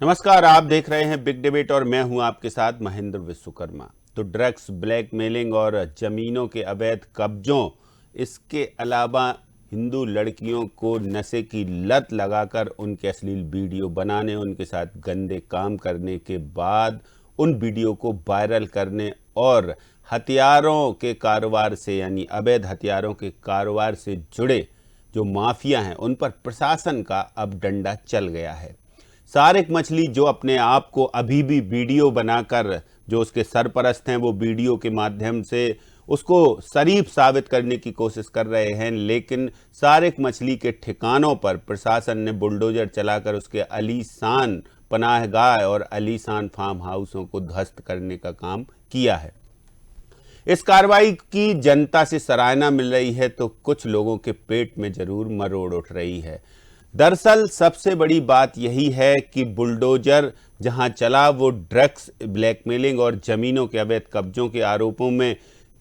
नमस्कार, आप देख रहे हैं बिग डिबेट और मैं हूं आपके साथ महेंद्र विश्वकर्मा। तो ड्रग्स, ब्लैकमेलिंग और जमीनों के अवैध कब्जों, इसके अलावा हिंदू लड़कियों को नशे की लत लगाकर उनके अश्लील वीडियो बनाने, उनके साथ गंदे काम करने के बाद उन वीडियो को वायरल करने और हथियारों के कारोबार से, यानी अवैध हथियारों के कारोबार से जुड़े जो माफिया हैं, उन पर प्रशासन का अब डंडा चल गया है। सारिक मछली जो अपने आप को अभी भी वीडियो बनाकर, जो उसके सरपरस्त हैं, वो वीडियो के माध्यम से उसको शरीफ साबित करने की कोशिश कर रहे हैं, लेकिन सारिक मछली के ठिकानों पर प्रशासन ने बुलडोजर चलाकर उसके आलीशान पनाहगाह और आलीशान फार्म हाउसों को ध्वस्त करने का काम किया है। इस कार्रवाई की जनता से सराहना मिल रही है तो कुछ लोगों के पेट में जरूर मरोड़ उठ रही है। दरअसल सबसे बड़ी बात यही है कि बुलडोजर जहां चला वो ड्रग्स, ब्लैकमेलिंग और जमीनों के अवैध कब्जों के आरोपों में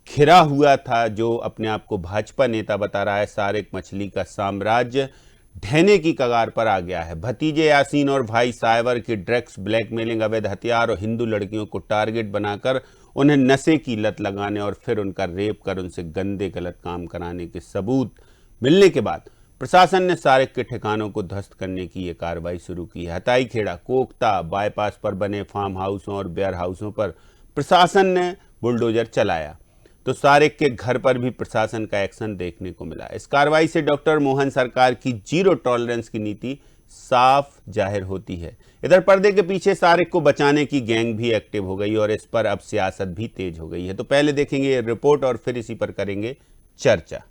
घिरा हुआ था। जो अपने आप को भाजपा नेता बता रहा है, सारिक मछली का साम्राज्य ढहने की कगार पर आ गया है। भतीजे यासीन और भाई साइवर की ड्रग्स, ब्लैकमेलिंग, अवैध हथियार और हिंदू लड़कियों को टारगेट बनाकर उन्हें नशे की लत लगाने और फिर उनका रेप कर उनसे गंदे गलत काम कराने के सबूत मिलने के बाद प्रशासन ने सारिक के ठिकानों को ध्वस्त करने की ये कार्रवाई शुरू की है। हताई खेड़ा, कोकता बाईपास पर बने फार्म हाउसों और वेयर हाउसों पर प्रशासन ने बुलडोजर चलाया, तो सारिक के घर पर भी प्रशासन का एक्शन देखने को मिला। इस कार्रवाई से डॉक्टर मोहन सरकार की जीरो टॉलरेंस की नीति साफ जाहिर होती है। इधर पर्दे के पीछे सारिक को बचाने की गैंग भी एक्टिव हो गई और इस पर अब सियासत भी तेज हो गई है। तो पहले देखेंगे ये रिपोर्ट और फिर इसी पर करेंगे चर्चा।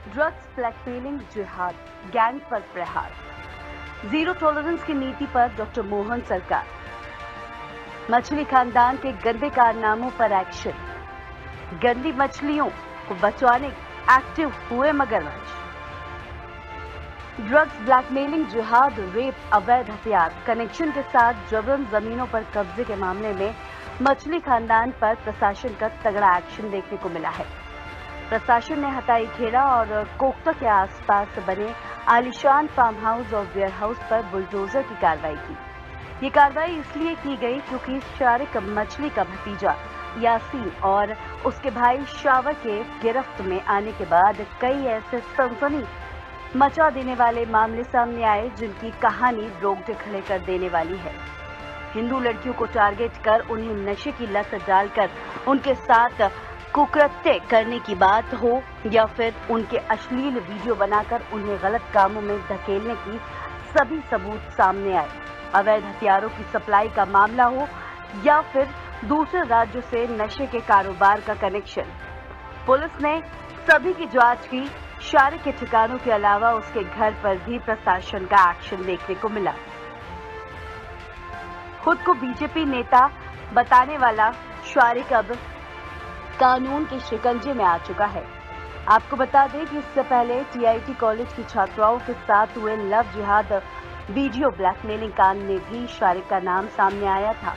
ड्रग्स, ब्लैकमेलिंग, जिहाद, गैंग पर प्रहार, जीरो टॉलरेंस की नीति पर डॉक्टर मोहन सरकार, मछली खानदान के गंदे कारनामों पर एक्शन, गंदी मछलियों को बचाने एक्टिव हुए मगरमच्छ। ड्रग्स, ब्लैकमेलिंग, जिहाद, रेप, अवैध हथियार कनेक्शन के साथ जबरन जमीनों पर कब्जे के मामले में मछली खानदान पर प्रशासन का तगड़ा एक्शन देखने को मिला है। प्रशासन ने हताई खेड़ा और कोकता के आसपास बने आलीशान फार्म हाउस और वेयर हाउस पर बुलडोजर की कार्रवाई की। ये कार्रवाई इसलिए की गई क्योंकि सारिक मछली का भतीजा यासीन और उसके भाई शावर के गिरफ्त में आने के बाद कई ऐसे सनसनी मचा देने वाले मामले सामने आए जिनकी कहानी रोंगटे खड़े कर देने वाली है। हिंदू लड़कियों को टारगेट कर उन्हें नशे की लत डालकर उनके साथ कुकृत्य करने की बात हो या फिर उनके अश्लील वीडियो बनाकर उन्हें गलत कामों में धकेलने की सभी सबूत सामने आए। अवैध हथियारों की सप्लाई का मामला हो या फिर दूसरे राज्यों से नशे के कारोबार का कनेक्शन, पुलिस ने सभी की जांच की। सारिक के ठिकानों के अलावा उसके घर पर भी प्रशासन का एक्शन देखने को मिला। खुद को बीजेपी नेता बताने वाला सारिक अब कानून के शिकंजे में आ चुका है। आपको बता दें कि इससे पहले टीआईटी कॉलेज की छात्राओं के साथ हुए लव जिहाद वीडियो ब्लैकमेलिंग कांड में भी सारिक का नाम सामने आया था।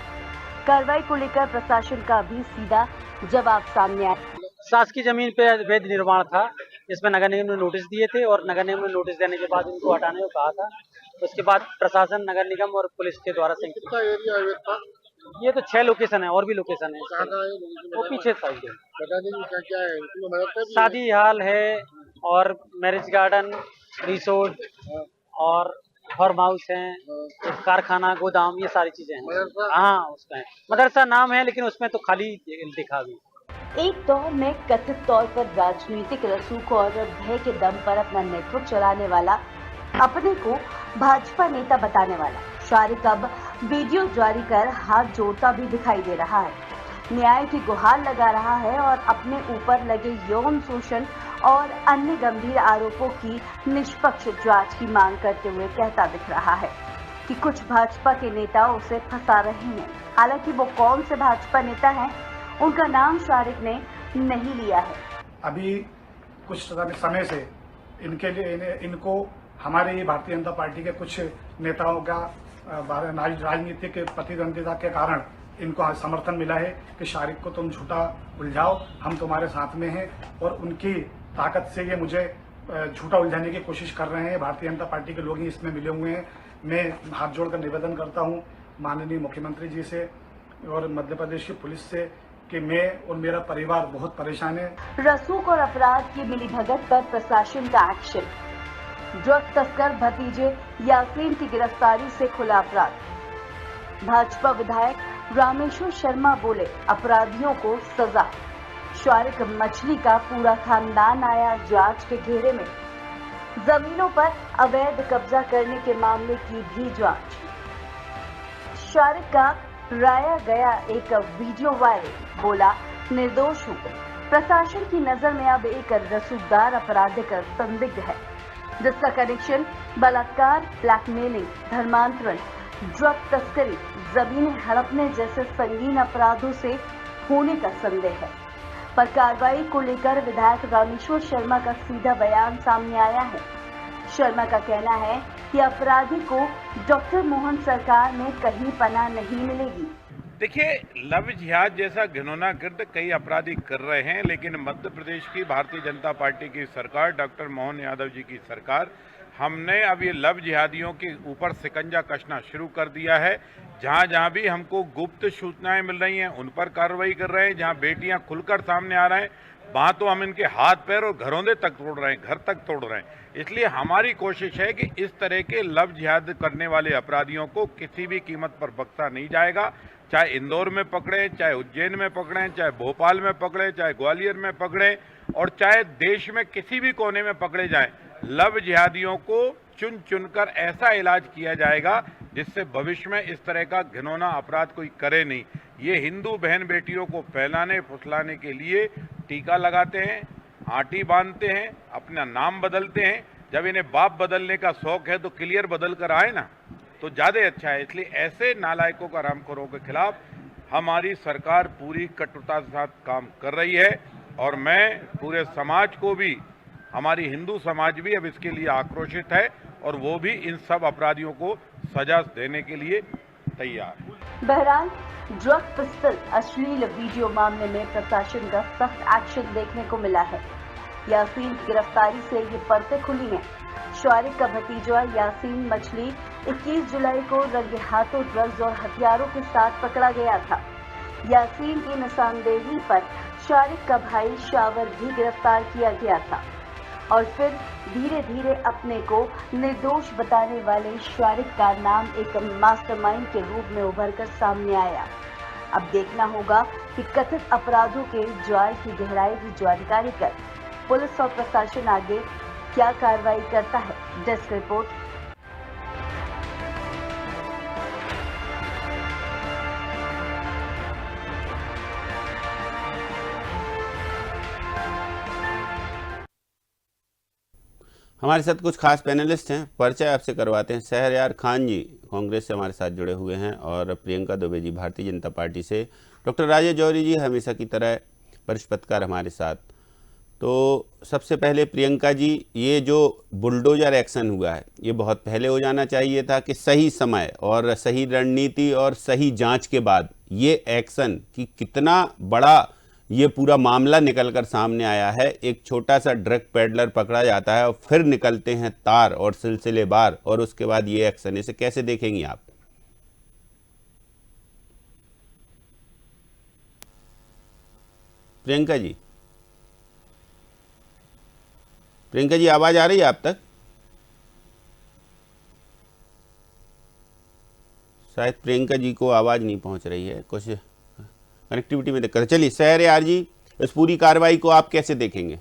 कार्रवाई को लेकर प्रशासन का भी सीधा जवाब सामने आया। शासकीय जमीन पे अवैध निर्माण था, इसमें नगर निगम ने नोटिस दिए थे और नगर निगम ने नोटिस देने के बाद उनको हटाने को कहा था। उसके बाद प्रशासन, नगर निगम और पुलिस के द्वारा ये तो 6 लोकेशन है और भी लोकेशन है। वो पीछे साइड है, शादी हाल है और मैरिज गार्डन, रिसोर्ट और फार्म हाउस है, कारखाना, गोदाम, ये सारी चीजें हैं। हाँ, उसका है मदरसा नाम है, लेकिन उसमें तो खाली दिखा भी। एक दौर में कथित तौर पर राजनीतिक रसूख और भय के दम पर अपना नेतृत्व चलाने वाला, अपने को भाजपा नेता बताने वाला सारिक अब वीडियो जारी कर हाथ जोड़ता भी दिखाई दे रहा है। न्याय की गुहार लगा रहा है और अपने ऊपर लगे यौन शोषण और अन्य गंभीर आरोपों की निष्पक्ष जांच की मांग करते हुए कहता दिख रहा है कि कुछ भाजपा के नेता उसे फंसा रहे हैं। हालांकि वो कौन से भाजपा नेता हैं, उनका नाम सारिक ने नहीं लिया है। अभी कुछ समय से इनके लिए इनको हमारे भारतीय जनता पार्टी के कुछ नेताओं का राजनीतिक प्रतिद्वंदिता के कारण इनको समर्थन मिला है कि शारिक को तुम झूठा उलझाओ, हम तुम्हारे साथ में हैं, और उनकी ताकत से ये मुझे झूठा उलझाने की कोशिश कर रहे हैं। भारतीय जनता पार्टी के लोग ही इसमें मिले हुए हैं। मैं हाथ जोड़कर निवेदन करता हूं माननीय मुख्यमंत्री जी से और मध्य प्रदेश की पुलिस से कि मैं और मेरा परिवार बहुत परेशान है। रसूख और अपराध की मिलीभगत पर प्रशासन का एक्शन। ड्रग तस्कर भतीजे यासीन की गिरफ्तारी से खुला अपराध। भाजपा विधायक रामेश्वर शर्मा बोले, अपराधियों को सजा। शारिक मछली का पूरा खानदान आया जांच के घेरे में। जमीनों पर अवैध कब्जा करने के मामले की भी जांच। शारिक का राया गया एक वीडियो वायरल, बोला निर्दोष हूं। प्रशासन की नजर में अब एक रसूखदार आपराधिक संदिग्ध है जिसका कनेक्शन बलात्कार, ब्लैकमेलिंग, धर्मांतरण, ड्रग तस्करी, जमीनें हड़पने जैसे संगीन अपराधों से होने का संदेह है। पर कार्रवाई को लेकर विधायक रामेश्वर शर्मा का सीधा बयान सामने आया है। शर्मा का कहना है कि अपराधी को डॉक्टर मोहन सरकार में कहीं पनाह नहीं मिलेगी। देखिए, लव जिहाद जैसा घिनौना कृत्य कई अपराधी कर रहे हैं, लेकिन मध्य प्रदेश की भारतीय जनता पार्टी की सरकार, डॉक्टर मोहन यादव जी की सरकार, हमने अब ये लव जिहादियों के ऊपर शिकंजा कसना शुरू कर दिया है। जहां जहां भी हमको गुप्त सूचनाएं मिल रही हैं उन पर कार्रवाई कर रहे हैं। जहां बेटियां खुलकर सामने आ रहे हैं वहां तो हम इनके हाथ पैर और घरौंदे तक तोड़ रहे हैं, घर तक तोड़ रहे हैं। इसलिए हमारी कोशिश है कि इस तरह के लव जिहाद करने वाले अपराधियों को किसी भी कीमत पर बख्शा नहीं जाएगा। चाहे इंदौर में पकड़े, चाहे उज्जैन में पकड़े, चाहे भोपाल में पकड़े, चाहे ग्वालियर में पकड़े, और चाहे देश में किसी भी कोने में पकड़े जाएं, लव जिहादियों को चुन चुनकर ऐसा इलाज किया जाएगा जिससे भविष्य में इस तरह का घिनौना अपराध कोई करे नहीं। ये हिंदू बहन बेटियों को फैलाने फुसलाने के लिए टीका लगाते हैं, आटी बांधते हैं, अपना नाम बदलते हैं। जब इन्हें बाप बदलने का शौक है तो क्लियर बदल कर आए ना, तो ज़्यादा अच्छा है। इसलिए ऐसे नालायकों का रामखोरों के खिलाफ हमारी सरकार पूरी कटुता के साथ काम कर रही है, और मैं पूरे समाज को भी, हमारी हिंदू समाज भी अब इसके लिए आक्रोशित है, और वो भी इन सब अपराधियों को सजा देने के लिए तैयार है। बहरहाल ड्रग पिस्टल अश्लील वीडियो मामले में प्रशासन का सख्त एक्शन देखने को मिला है। यासीन की गिरफ्तारी से ये परतें खुली हैं। शारिक का भतीजा यासीन मछली 21 जुलाई को रंगे हाथों ड्रग्स और हथियारों के साथ पकड़ा गया था। यासीन की निशानदेही पर शारिक का भाई शावर भी गिरफ्तार किया गया था, और फिर धीरे धीरे अपने को निर्दोष बताने वाले शारिक का नाम एक मास्टरमाइंड के रूप में उभरकर सामने आया। अब देखना होगा कि कथित अपराधों के जाल की गहराई की जानकारी कर पुलिस और प्रशासन आगे क्या कार्रवाई करता है। Desk report. हमारे साथ कुछ खास पैनलिस्ट हैं, परिचय आपसे करवाते हैं। शहरयार खान जी कांग्रेस से हमारे साथ जुड़े हुए हैं, और प्रियंका दुबे जी भारतीय जनता पार्टी से। डॉक्टर राजेश जौहरी जी हमेशा की तरह वरिष्ठ पत्रकार हमारे साथ। तो सबसे पहले प्रियंका जी, ये जो बुलडोजर एक्शन हुआ है ये बहुत पहले हो जाना चाहिए था कि सही समय और सही रणनीति और सही जांच के बाद ये एक्शन कि कितना बड़ा ये पूरा मामला निकलकर सामने आया है। एक छोटा सा ड्रग पेडलर पकड़ा जाता है और फिर निकलते हैं तार और सिलसिलेवार, और उसके बाद ये एक्शन, इसे कैसे देखेंगी आप? प्रियंका जी, प्रियंका जी आवाज आ रही है आप तक? शायद प्रियंका जी को आवाज नहीं पहुंच रही है, कुछ कनेक्टिविटी में दिक्कत है। चलिए शहरयार जी, इस पूरी कार्रवाई को आप कैसे देखेंगे?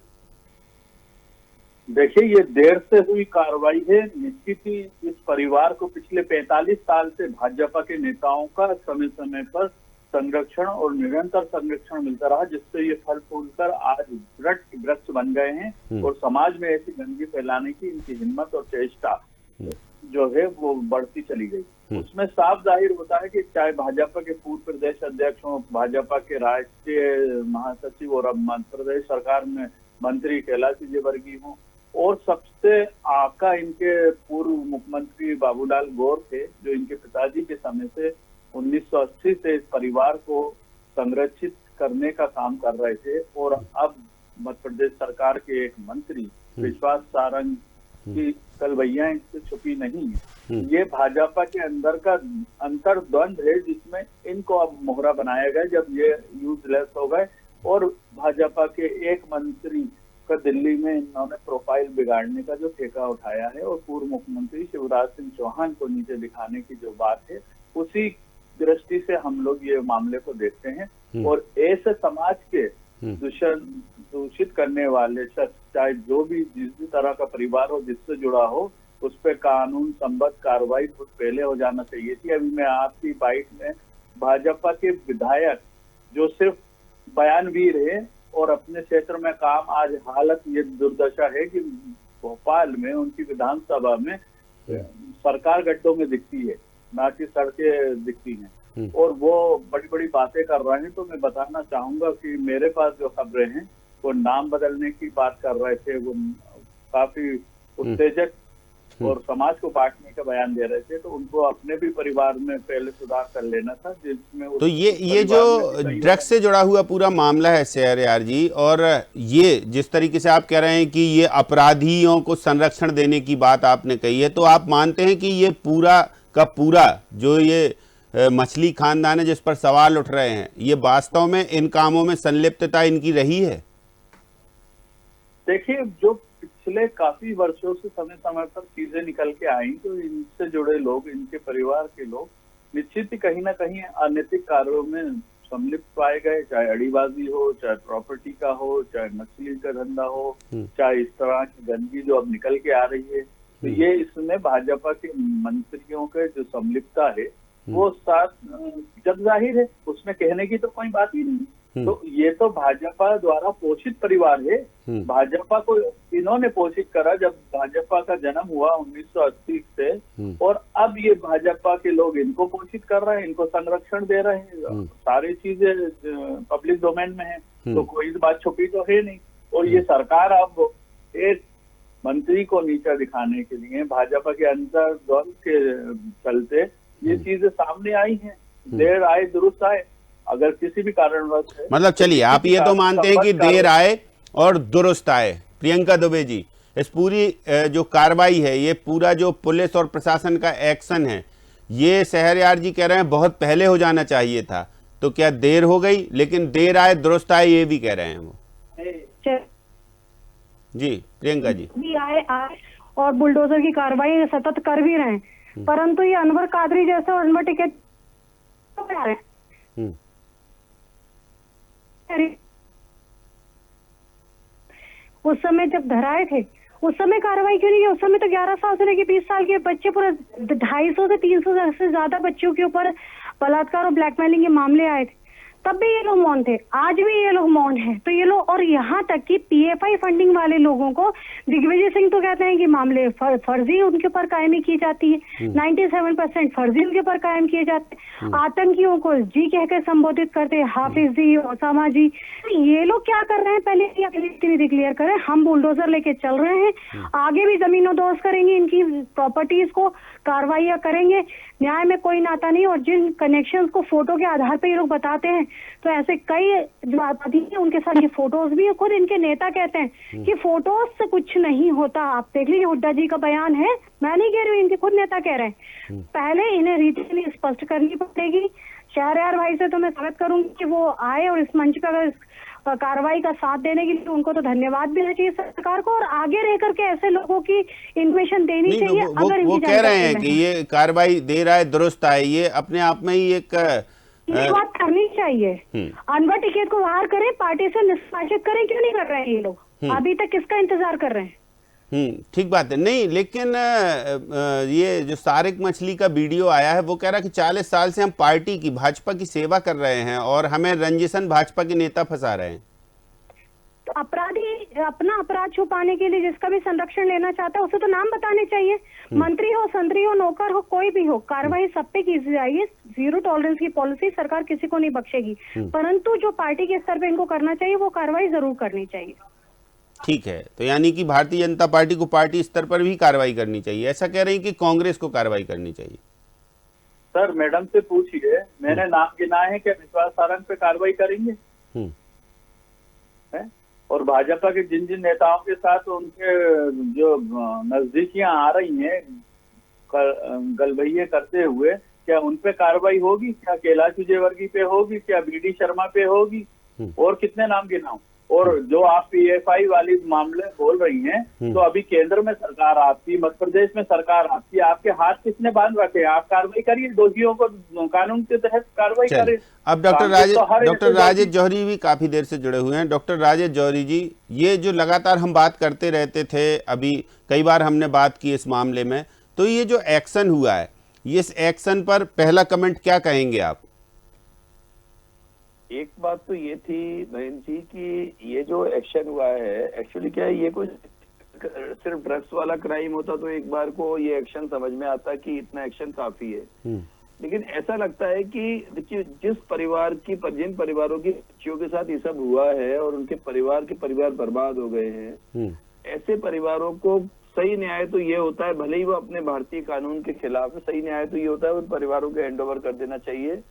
देखिए, ये देर से हुई कार्रवाई है। निश्चित ही इस परिवार को पिछले 45 साल से भाजपा के नेताओं का समय समय पर संरक्षण और निरंतर संरक्षण मिलता रहा, जिससे ये फल फूल कर आज ग्रस्त बन गए हैं, और समाज में ऐसी गंदगी फैलाने की इनकी हिम्मत और चेष्टा जो है वो बढ़ती चली गई। उसमें साफ जाहिर होता है कि चाहे भाजपा के पूर्व प्रदेश अध्यक्ष हों, भाजपा के राष्ट्रीय महासचिव और अब मध्य प्रदेश सरकार में मंत्री कैलाश विजयवर्गीय हों, और सबसे आका इनके पूर्व मुख्यमंत्री बाबूलाल गौर थे, जो इनके पिताजी के समय से 1980 दृष्टि से इस परिवार को संरक्षित करने का काम कर रहे थे। और अब मध्य प्रदेश सरकार के एक मंत्री विश्वास सारंग की कलवैया इससे छुपी नहीं है। ये भाजपा के अंदर का अंतर्द्वंद है, जिसमें इनको अब मोहरा बनाया गया जब ये यूजलेस हो गए। और भाजपा के एक मंत्री का दिल्ली में इन्होंने प्रोफाइल बिगाड़ने का जो ठेका उठाया है और पूर्व मुख्यमंत्री शिवराज सिंह चौहान को नीचे दिखाने की जो बात है, उसी दृष्टि से हम लोग ये मामले को देखते हैं। और ऐसे समाज के दूषित करने वाले शख्स, चाहे जो भी जिस भी तरह का परिवार हो, जिससे जुड़ा हो, उस पर कानून संबद्ध कार्रवाई बहुत पहले हो जाना चाहिए थी। अभी मैं आपकी बाइट में भाजपा के विधायक जो सिर्फ बयानवीर है और अपने क्षेत्र में काम, आज हालत ये दुर्दशा है कि भोपाल में उनकी विधानसभा में सरकार गड्ढों में दिखती है, ना कि सड़कें दिखती हैं। और वो बड़ी बड़ी बातें कर रहे हैं। तो मैं बताना चाहूंगा कि मेरे पास जो खबरें हैं वो नाम बदलने की बात कर रहे थे, वो काफी उत्तेजक और समाज को बांटने का बयान दे रहे थे। तो उनको अपने भी परिवार में पहले सुधार कर लेना था, जिसमें तो ये जो ड्रग्स से जुड़ा हुआ पूरा मामला है शहरयार जी, और ये जिस तरीके से आप कह रहे हैं कि ये अपराधियों को संरक्षण देने की बात आपने कही है, तो आप मानते हैं कि ये पूरा का पूरा जो ये मछली खानदान है जिस पर सवाल उठ रहे हैं, ये वास्तव में इन कामों में संलिप्तता इनकी रही है? देखिए, जो पिछले काफी वर्षों से समय समय पर चीजें निकल के आई, तो इनसे जुड़े लोग, इनके परिवार के लोग निश्चित ही कहीं ना कहीं अनैतिक कार्यों में सम्मिलित पाए गए, चाहे अड़ीबाजी हो, चाहे प्रॉपर्टी का हो, चाहे मछली का धंधा हो, चाहे इस तरह की गंदगी जो अब निकल के आ रही है। तो ये इसमें भाजपा के मंत्रियों के जो सम्मिलितता है वो साथ जग जाहिर है, उसमें कहने की तो कोई बात ही नहीं। तो ये तो भाजपा द्वारा पोषित परिवार है। भाजपा को इन्होंने पोषित करा जब भाजपा का जन्म हुआ 1980 से, और अब ये भाजपा के लोग इनको पोषित कर रहे हैं, इनको संरक्षण दे रहे हैं। सारी चीजें पब्लिक डोमेन में है, तो कोई बात छुपी तो है नहीं। और ये सरकार अब एक मंत्री को नीचा दिखाने के लिए भाजपा के अंतर्द्वंद के चलते ये चीजें सामने आई हैं। देर आए दुरुस्त आए, अगर किसी भी कारणवश है, मतलब चलिए आप ये तो मानते हैं कि देर आए और दुरुस्त आए। प्रियंका दुबे जी, इस पूरी जो कार्रवाई है, ये पूरा जो पुलिस और प्रशासन का एक्शन है, ये शहरयार जी कह रहे हैं बहुत पहले हो जाना चाहिए था, तो क्या देर हो गई? लेकिन देर आए दुरुस्त आए ये भी कह रहे हैं वो। जी प्रियंका जी, आए और बुलडोजर की कार्रवाई सतत कर भी रहे हैं, परंतु ये अनवर कादरी जैसे और अनवर टिकट उस समय जब धराए थे, उस समय कार्रवाई क्यों नहीं की? उस समय तो 11 साल से लेकर 20 साल के बच्चे, पूरे 250 से 300 से ज्यादा बच्चों के ऊपर बलात्कार और ब्लैकमेलिंग के मामले आए थे, तब भी ये लोग मौन थे, आज भी ये लोग मौन है। तो ये लोग, और यहाँ तक कि पीएफआई फंडिंग वाले लोगों को दिग्विजय सिंह तो कहते हैं कि मामले फर्जी उनके ऊपर कायमी की जाती है, 97% फर्जी उनके ऊपर कायम किए जाते हैं। आतंकियों को जी कहकर संबोधित करते हैं, हाफिज जी, ओसामा जी। ये लोग क्या कर रहे हैं, पहले डिक्लेयर करें, हम बुलडोजर लेके चल रहे हैं, आगे भी जमीनों-दोज करेंगे, इनकी प्रॉपर्टीज को कार्रवाइयां करेंगे, न्याय में कोई नाता नहीं। और जिन कनेक्शंस को फोटो के आधार पर ये लोग बताते हैं, तो ऐसे कई जो आबादी है उनके साथ ये फोटोज भी है। खुद इनके नेता कहते हैं कि फोटोज से कुछ नहीं होता। आप देख लीजिए, हुड्डा जी का बयान है, मैं नहीं कह रही हूँ, इनके खुद नेता कह रहे हैं। पहले इन्हें रीति स्पष्ट करनी पड़ेगी। शहरयार भाई से तो मैं स्वागत करूंगी कि वो आए और इस मंच पर अगर कार्रवाई का साथ देने के लिए उनको तो धन्यवाद देना चाहिए सरकार को, और आगे रह करके ऐसे लोगों की इन्फॉर्मेशन देनी चाहिए। अगर वो कह रहे हैं कि ये कार्रवाई देर आए दुरुस्त आए, ये अपने आप में ही एक ये बात करनी चाहिए। अनवर टिकैत को बाहर करें, पार्टी से निष्कासित करें, क्यों नहीं कर रहे हैं ये लोग? अभी तक किसका इंतजार कर रहे हैं? ठीक बात है। नहीं, लेकिन ये जो सारिक मछली का वीडियो आया है, वो कह रहा है कि 40 साल से हम पार्टी की, भाजपा की सेवा कर रहे हैं और हमें रंजिशन भाजपा के नेता फंसा रहे हैं। तो अपराधी अपना अपराध छुपाने के लिए जिसका भी संरक्षण लेना चाहता है उसे तो नाम बताने चाहिए। मंत्री हो, संतरी हो, नौकर हो, कोई भी हो, कार्रवाई सब पे की जाएगी। जीरो टॉलरेंस की पॉलिसी सरकार किसी को नहीं बख्शेगी, परंतु जो पार्टी के स्तर पे इनको करना चाहिए वो कार्रवाई जरूर करनी चाहिए। ठीक है, तो यानी कि भारतीय जनता पार्टी को पार्टी स्तर पर भी कार्रवाई करनी चाहिए, ऐसा कह रहे हैं कि कांग्रेस को कार्रवाई करनी चाहिए? सर मैडम से पूछिए, मैंने नाम गिनाए हैं, क्या विश्वास सारंग पे कार्रवाई करेंगे? है? और भाजपा के जिन जिन नेताओं के साथ उनके जो नजदीकियां आ रही हैं गलभैये करते हुए, क्या उन पे कार्रवाई होगी? क्या कैलाश विजयवर्गीय पे होगी? क्या बीडी शर्मा पे होगी? और कितने नाम गिनाऊं? और जो आप पीएफआई वाली मामले बोल रही हैं, तो अभी केंद्र में सरकार आपकी, मध्य प्रदेश में सरकार आपकी, आपके हाथ किसने बांध रखे? आप कार्रवाई करिए, दोषियों को कानून के तहत कार्रवाई करें। अब डॉक्टर राजेश जौहरी भी काफी देर से जुड़े हुए हैं। डॉक्टर राजेश जौहरी जी, ये जो लगातार हम बात करते रहते थे, अभी कई बार हमने बात की इस मामले में, तो ये जो एक्शन हुआ है, इस एक्शन पर पहला कमेंट क्या कहेंगे आप? एक बात तो ये थी बहन जी कि ये जो एक्शन हुआ है, एक्चुअली क्या है, ये कोई सिर्फ ड्रग्स वाला क्राइम होता तो एक बार को ये एक्शन समझ में आता कि इतना एक्शन काफी है। लेकिन ऐसा लगता है कि देखिए, जिन परिवारों की बच्चियों के साथ ये सब हुआ है और उनके परिवार बर्बाद हो गए हैं, ऐसे परिवारों को सही न्याय तो ये होता है, भले ही वो अपने भारतीय कानून के खिलाफ है, सही न्याय तो ये होता है उन परिवारों को हैंड ओवर कर देना चाहिए।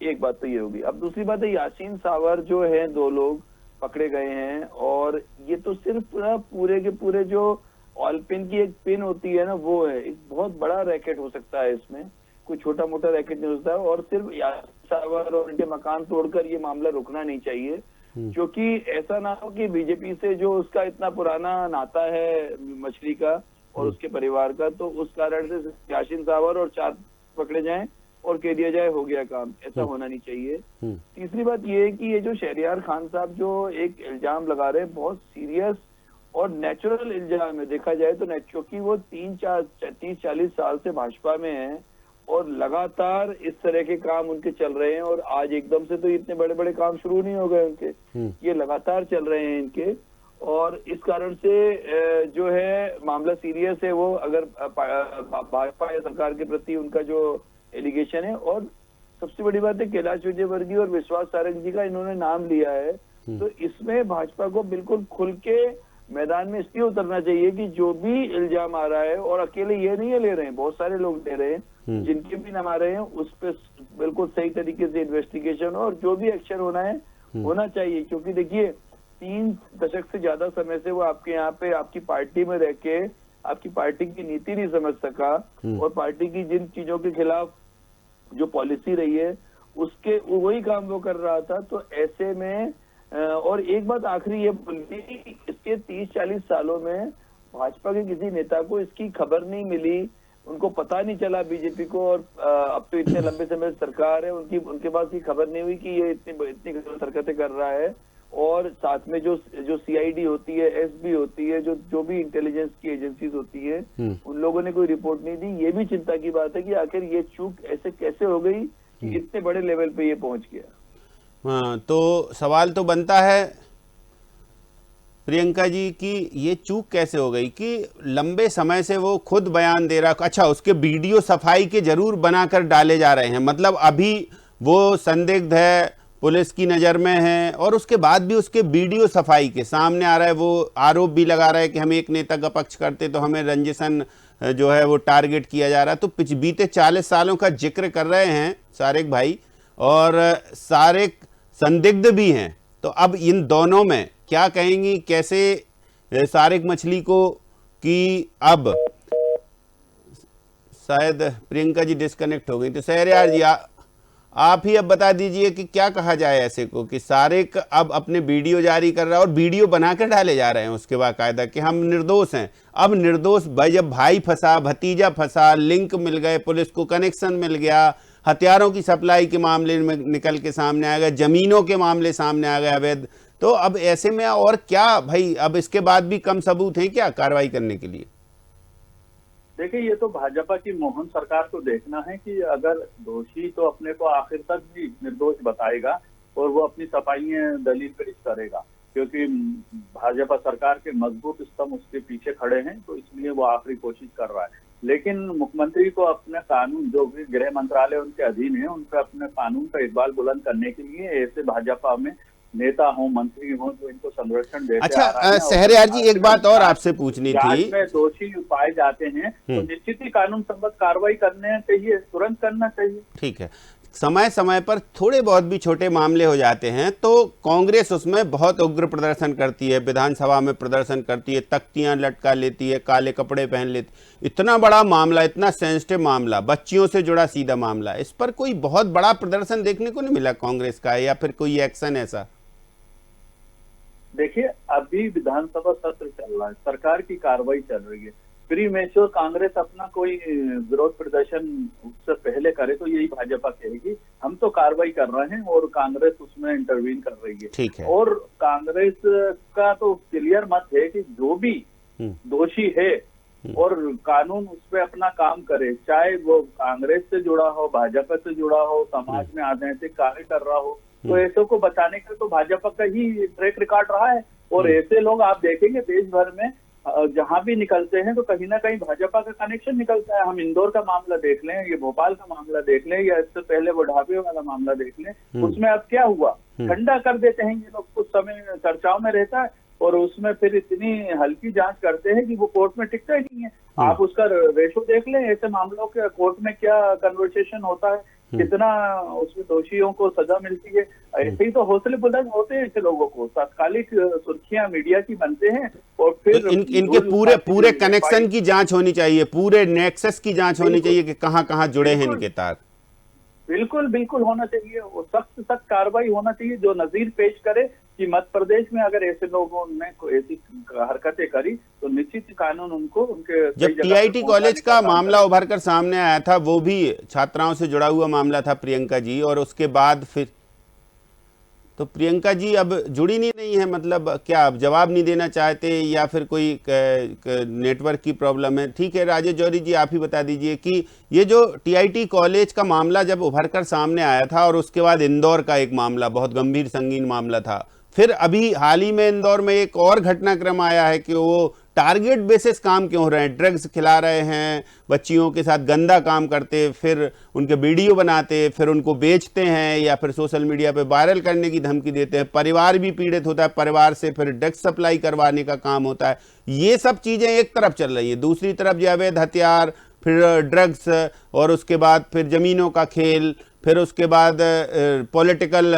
एक बात तो ये होगी। अब दूसरी बात है, यासीन सावर जो है, 2 लोग पकड़े गए हैं, और ये तो सिर्फ पूरे के पूरे जो ऑल पिन की एक पिन होती है ना, वो है। एक बहुत बड़ा रैकेट हो सकता है इसमें, कोई छोटा मोटा रैकेट नहीं होता है। और सिर्फ यासीन सावर और उनके मकान तोड़कर ये मामला रुकना नहीं चाहिए, क्योंकि ऐसा ना हो कि बीजेपी से जो उसका इतना पुराना नाता है मछली का और उसके परिवार का, तो उस कारण से यासीन सावर और 4 पकड़े जाएं और कह दिया जाए हो गया काम, ऐसा होना नहीं चाहिए। तीसरी बात ये है कि ये जो शहरियार खान साहब जो एक इल्जाम लगा रहे हैं, बहुत सीरियस और नेचुरल इल्जाम है देखा जाए तो, क्योंकि वो 30-40 साल से भाजपा में है और लगातार इस तरह के काम उनके चल रहे हैं, और आज एकदम से तो इतने बड़े बड़े काम शुरू नहीं हो गए उनके, ये लगातार चल रहे हैं इनके। और इस कारण से जो है मामला सीरियस है वो, अगर भाजपा या सरकार के प्रति उनका जो एलिगेशन है। और सबसे बड़ी बात है, कैलाश विजयवर्गीय और विश्वास सारंग जी का इन्होंने नाम लिया है, तो इसमें भाजपा को बिल्कुल खुल के मैदान में इसलिए उतरना चाहिए कि जो भी इल्जाम आ रहा है, और अकेले ये नहीं ले रहे हैं, बहुत सारे लोग ले रहे हैं, जिनके भी नाम आ रहे हैं उस पर बिल्कुल सही तरीके से इन्वेस्टिगेशन और जो भी एक्शन होना है होना चाहिए। क्योंकि देखिए, 3 दशक से ज्यादा समय से वो आपके यहाँ पे आपकी पार्टी में रह के आपकी पार्टी की नीति नहीं समझ सका, और पार्टी की जिन चीजों के खिलाफ जो पॉलिसी रही है उसके वही काम वो कर रहा था। तो ऐसे में और एक बात आखिरी ये बोलती, इसके 30-40 सालों में भाजपा के किसी नेता को इसकी खबर नहीं मिली, उनको पता नहीं चला बीजेपी को, और अब तो इतने लंबे समय से सरकार है, उनके पास ये खबर नहीं हुई कि ये इतनी हरकतें कर रहा है। और साथ में जो सीआईडी होती है, एसबी होती है, जो भी इंटेलिजेंस की एजेंसीज होती है, उन लोगों ने कोई रिपोर्ट नहीं दी। ये भी चिंता की बात है कि आखिर ये चूक ऐसे कैसे हो गई कि इतने बड़े लेवल पे ये पहुंच गया। हाँ, तो सवाल तो बनता है प्रियंका जी कि ये चूक कैसे हो गई कि लंबे समय से वो खुद बयान दे रहा। अच्छा, उसके वीडियो सफाई के जरूर बनाकर डाले जा रहे हैं, मतलब अभी वो संदिग्ध है, पुलिस की नज़र में है, और उसके बाद भी उसके वीडियो सफाई के सामने आ रहा है। वो आरोप भी लगा रहा है कि हम एक नेता का पक्ष करते तो हमें रंजिशन जो है वो टारगेट किया जा रहा है। तो बीते 40 सालों का जिक्र कर रहे हैं सारिक भाई, और सारिक संदिग्ध भी हैं। तो अब इन दोनों में क्या कहेंगी, कैसे सारिक मछली को, कि अब शायद प्रियंका जी डिस्कनेक्ट हो गई, तो शहरयार जी आप ही अब बता दीजिए कि क्या कहा जाए ऐसे को, कि सारिक अब अपने वीडियो जारी कर रहा है और वीडियो बनाकर डाले जा रहे हैं उसके बाकायदा कि हम निर्दोष हैं। अब निर्दोष भाई, जब भाई फंसा, भतीजा फंसा, लिंक मिल गए, पुलिस को कनेक्शन मिल गया, हथियारों की सप्लाई के मामले में निकल के सामने आ गए, जमीनों के मामले सामने आ गए अवैध, तो अब ऐसे में और क्या भाई, अब इसके बाद भी कम सबूत हैं क्या कार्रवाई करने के लिए? देखिए, ये तो भाजपा की मोहन सरकार को देखना है कि अगर दोषी तो अपने को आखिर तक भी निर्दोष बताएगा और वो अपनी सफाइयां दलील पेश करेगा, क्योंकि भाजपा सरकार के मजबूत स्तंभ उसके पीछे खड़े हैं, तो इसलिए वो आखिरी कोशिश कर रहा है। लेकिन मुख्यमंत्री को अपने कानून, जो भी गृह मंत्रालय उनके अधीन है, उन पर अपने कानून का इकबाल बुलंद करने के लिए ऐसे भाजपा में नेता हों, मंत्री हों, जो इनको संरक्षण देते अच्छा आ रहे हैं। शहरयार जी, एक बात और आपसे पूछनी जांच थी। में दोषी पाए जाते हैं तो निश्चित ही कानून सम्मत कार्रवाई करने चाहिए, तुरंत करना चाहिए। ठीक है, समय समय पर थोड़े बहुत भी छोटे मामले हो जाते हैं तो कांग्रेस उसमें बहुत उग्र प्रदर्शन करती है, विधानसभा में प्रदर्शन करती है, तख्तियां लटका लेती है, काले कपड़े पहन लेती। इतना बड़ा मामला, इतना सेंसिटिव मामला, बच्चियों से जुड़ा सीधा मामला, इस पर कोई बहुत बड़ा प्रदर्शन देखने को नहीं मिला कांग्रेस का, या फिर कोई एक्शन ऐसा? देखिए, अभी विधानसभा सत्र चल रहा है, सरकार की कार्रवाई चल रही है। प्री मैच्योर कांग्रेस अपना कोई विरोध प्रदर्शन उससे पहले करे तो यही भाजपा कहेगी हम तो कार्रवाई कर रहे हैं, और कांग्रेस उसमें इंटरवीन कर रही है। ठीक है। और कांग्रेस का तो क्लियर मत है कि जो भी दोषी है और कानून उस पर अपना काम करे, चाहे वो कांग्रेस से जुड़ा हो, भाजपा से जुड़ा हो, समाज में अनैतिक कार्य कर रहा हो, तो ऐसे को बचाने का तो भाजपा का ही ट्रैक रिकॉर्ड रहा है। और ऐसे लोग आप देखेंगे देश भर में जहां भी निकलते हैं तो कहीं ना कहीं भाजपा का कनेक्शन निकलता है। हम इंदौर का मामला देख लें, ये भोपाल का मामला देख लें, या इससे पहले वो ढाबे वाला मामला देख लें, उसमें अब क्या हुआ, ठंडा कर देते हैं ये लोग, कुछ समय चर्चाओं में रहता है और उसमें फिर इतनी हल्की जांच करते हैं कि वो कोर्ट में टिकता ही नहीं है। आप उसका रेशो देख लें, ऐसे मामलों के कोर्ट में क्या कन्वर्सेशन होता है, कितना उसमें दोषियों को सजा मिलती है। ऐसे ही तो हौसले बुलंद होते हैं ऐसे लोगों को, तात्कालिक सुर्खियां मीडिया की बनते हैं और फिर तो इनके पूरे कनेक्शन की जांच होनी चाहिए, पूरे नेक्सस की जांच होनी चाहिए कि कहां कहां जुड़े हैं इनके तार। बिल्कुल बिल्कुल होना चाहिए, वो सख्त कार्रवाई होना चाहिए जो नजीर पेश करे कि मध्य प्रदेश में अगर ऐसे लोगों ने ऐसी हरकतें करी तो निश्चित कानून उनको उनके। जब टीआईटी कॉलेज का मामला उभर कर सामने आया था, वो भी छात्राओं से जुड़ा हुआ मामला था प्रियंका जी, और उसके बाद फिर तो प्रियंका जी अब जुड़ी नहीं है, मतलब क्या अब जवाब नहीं देना चाहते या फिर कोई नेटवर्क की प्रॉब्लम है? ठीक है, राजेश जौहरी जी आप ही बता दीजिए कि ये जो टीआईटी कॉलेज का मामला जब उभर कर सामने आया था और उसके बाद इंदौर का एक मामला बहुत गंभीर संगीन मामला था, फिर अभी हाल ही में इंदौर में एक और घटनाक्रम आया है कि वो टारगेट बेसिस काम क्यों हो रहे हैं, ड्रग्स खिला रहे हैं, बच्चियों के साथ गंदा काम करते, फिर उनके वीडियो बनाते, फिर उनको बेचते हैं या फिर सोशल मीडिया पे वायरल करने की धमकी देते हैं। परिवार भी पीड़ित होता है, परिवार से फिर ड्रग्स सप्लाई करवाने का काम होता है। ये सब चीज़ें एक तरफ चल रही हैं, दूसरी तरफ जो अवैध हथियार, फिर ड्रग्स, और उसके बाद फिर ज़मीनों का खेल, फिर उसके बाद पॉलिटिकल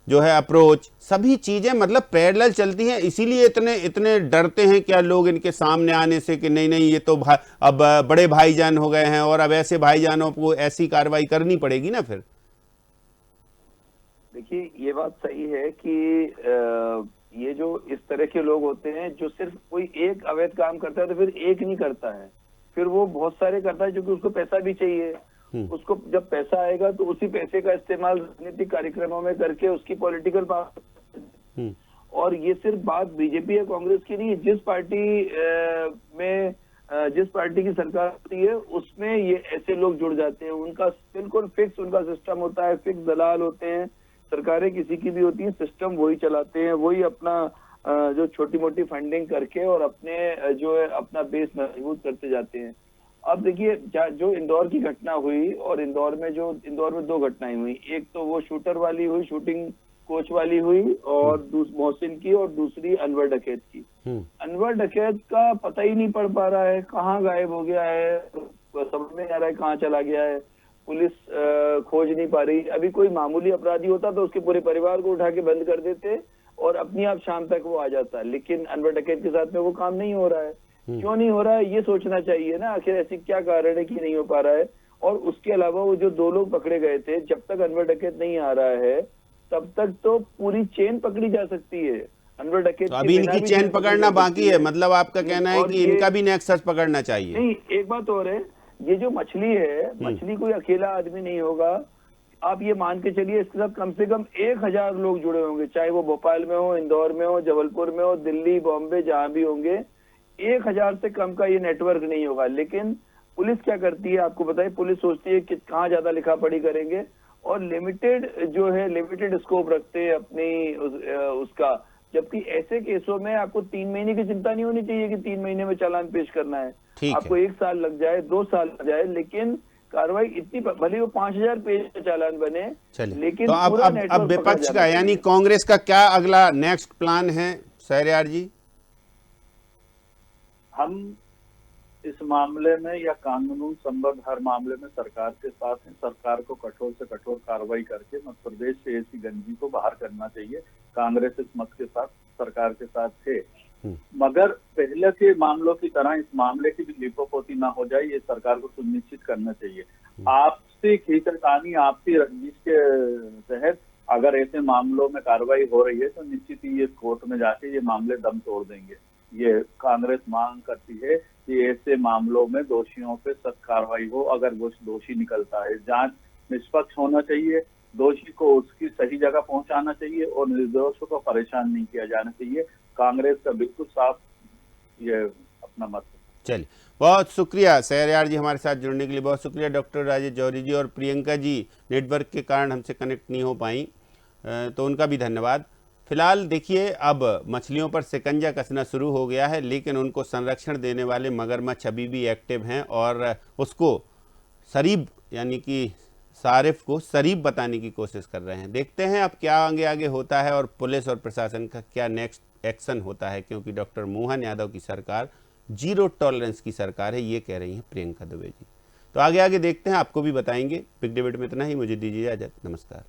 जो है अप्रोच, सभी चीजें मतलब पैरेलल चलती हैं। इसीलिए इतने डरते हैं क्या लोग इनके सामने आने से कि नहीं ये तो अब बड़े भाईजान हो गए हैं और अब ऐसे भाईजानों को ऐसी कार्रवाई करनी पड़ेगी ना। फिर देखिए, ये बात सही है कि ये जो इस तरह के लोग होते हैं जो सिर्फ कोई एक अवैध काम करता है तो फिर एक नहीं करता है, फिर वो बहुत सारे करता है क्योंकि उसको पैसा भी चाहिए। उसको जब पैसा आएगा तो उसी पैसे का इस्तेमाल राजनीतिक कार्यक्रमों में करके उसकी पॉलिटिकल पावर। और ये सिर्फ बात बीजेपी या कांग्रेस की नहीं है, जिस पार्टी की सरकार होती है उसमें ये ऐसे लोग जुड़ जाते हैं। उनका बिल्कुल फिक्स उनका सिस्टम होता है, फिक्स दलाल होते हैं, सरकारें किसी की भी होती हैं, सिस्टम वही चलाते हैं, वही अपना जो छोटी मोटी फंडिंग करके और अपने जो है अपना बेस मजबूत करते जाते हैं। अब देखिए, जो इंदौर की घटना हुई, और इंदौर में दो घटनाएं हुई, एक तो वो शूटर वाली हुई, शूटिंग कोच वाली हुई, और मोहसिन की, और दूसरी अनवर डकैत की। अनवर डकैत का पता ही नहीं पड़ पा रहा है, कहाँ गायब हो गया है, समझ में आ रहा है कहाँ चला गया है, पुलिस खोज नहीं पा रही। अभी कोई मामूली अपराधी होता तो उसके पूरे परिवार को उठा के बंद कर देते और अपने आप शाम तक वो आ जाता, लेकिन अनवर डकैत के साथ में वो काम नहीं हो रहा है। क्यों नहीं हो रहा है ये सोचना चाहिए ना, आखिर ऐसी क्या कारण है कि नहीं हो पा रहा है। और उसके अलावा वो जो 2 लोग पकड़े गए थे, जब तक अनवर डकैत नहीं आ रहा है तब तक तो पूरी चेन पकड़ी जा सकती है। अनवर डकैत तो अभी इनकी चेन पकड़ना बाकी है, मतलब आपका कहना है कि इनका भी नेक्सस पकड़ना चाहिए। नहीं, एक बात और है, ये जो मछली है, मछली कोई अकेला आदमी नहीं होगा। आप ये मान के चलिए इसके साथ कम से कम 1000 लोग जुड़े होंगे, चाहे वो भोपाल में हो, इंदौर में हो, जबलपुर में हो, दिल्ली, बॉम्बे, जहां भी होंगे। 1000 से कम का ये नेटवर्क नहीं होगा। लेकिन पुलिस क्या करती है आपको बताइए, पुलिस सोचती है कि कहाँ ज्यादा लिखा पढ़ी करेंगे और लिमिटेड स्कोप रखते हैं अपनी उसका। जबकि ऐसे केसों में आपको 3 महीने की चिंता नहीं होनी चाहिए कि 3 महीने में चालान पेश करना है, आपको 1 साल लग जाए, 2 साल लग जाए, लेकिन कार्रवाई इतनी, भले वो 5,000 पेज का चालान बने, चलिए लेकिन तो अब पूरा अब नेटवर्क अब पकड़ा विपक्ष जाना का यानी चाहिए। कांग्रेस का क्या अगला नेक्स्ट प्लान है शहरयार जी? हम इस मामले में या कानून संबद्ध हर मामले में सरकार के साथ हैं। सरकार को कठोर से कठोर कार्रवाई करके मध्य प्रदेश से ऐसी गंदगी को बाहर करना चाहिए। कांग्रेस इस मत के साथ, सरकार के साथ है, मगर पहले के मामलों की तरह इस मामले की भी लिपोपोती ना हो जाए, ये सरकार को सुनिश्चित करना चाहिए। आपसी खींचातानी, आपसी रंजिश के तहत अगर ऐसे मामलों में कार्रवाई हो रही है तो निश्चित ही ये कोर्ट में जाके ये मामले दम तोड़ देंगे। ये कांग्रेस मांग करती है कि ऐसे मामलों में दोषियों पे सख्त कार्रवाई हो। अगर वो दोषी निकलता है, जांच निष्पक्ष होना चाहिए, दोषी को उसकी सही जगह पहुंचाना चाहिए और निर्दोषों को परेशान नहीं किया जाना चाहिए। कांग्रेस का बिल्कुल साफ ये अपना मत है। चलिए, बहुत शुक्रिया शहरयार जी, हमारे साथ जुड़ने के लिए बहुत शुक्रिया। डॉक्टर राजेश जौहरी जी और प्रियंका जी नेटवर्क के कारण हमसे कनेक्ट नहीं हो पाई, तो उनका भी धन्यवाद। फिलहाल देखिए, अब मछलियों पर शिकंजा कसना शुरू हो गया है, लेकिन उनको संरक्षण देने वाले मगरमच्छ अभी भी एक्टिव हैं और उसको सरीब यानी कि सारिफ को सरीब बताने की कोशिश कर रहे हैं। देखते हैं अब क्या आगे आगे होता है और पुलिस और प्रशासन का क्या नेक्स्ट एक्शन होता है, क्योंकि डॉक्टर मोहन यादव की सरकार जीरो टॉलरेंस की सरकार है, ये कह रही हैं प्रियंका दुबे जी। तो आगे आगे देखते हैं, आपको भी बताएंगे। बिग डिबेट में इतना ही, मुझे दीजिए इजाजत, नमस्कार।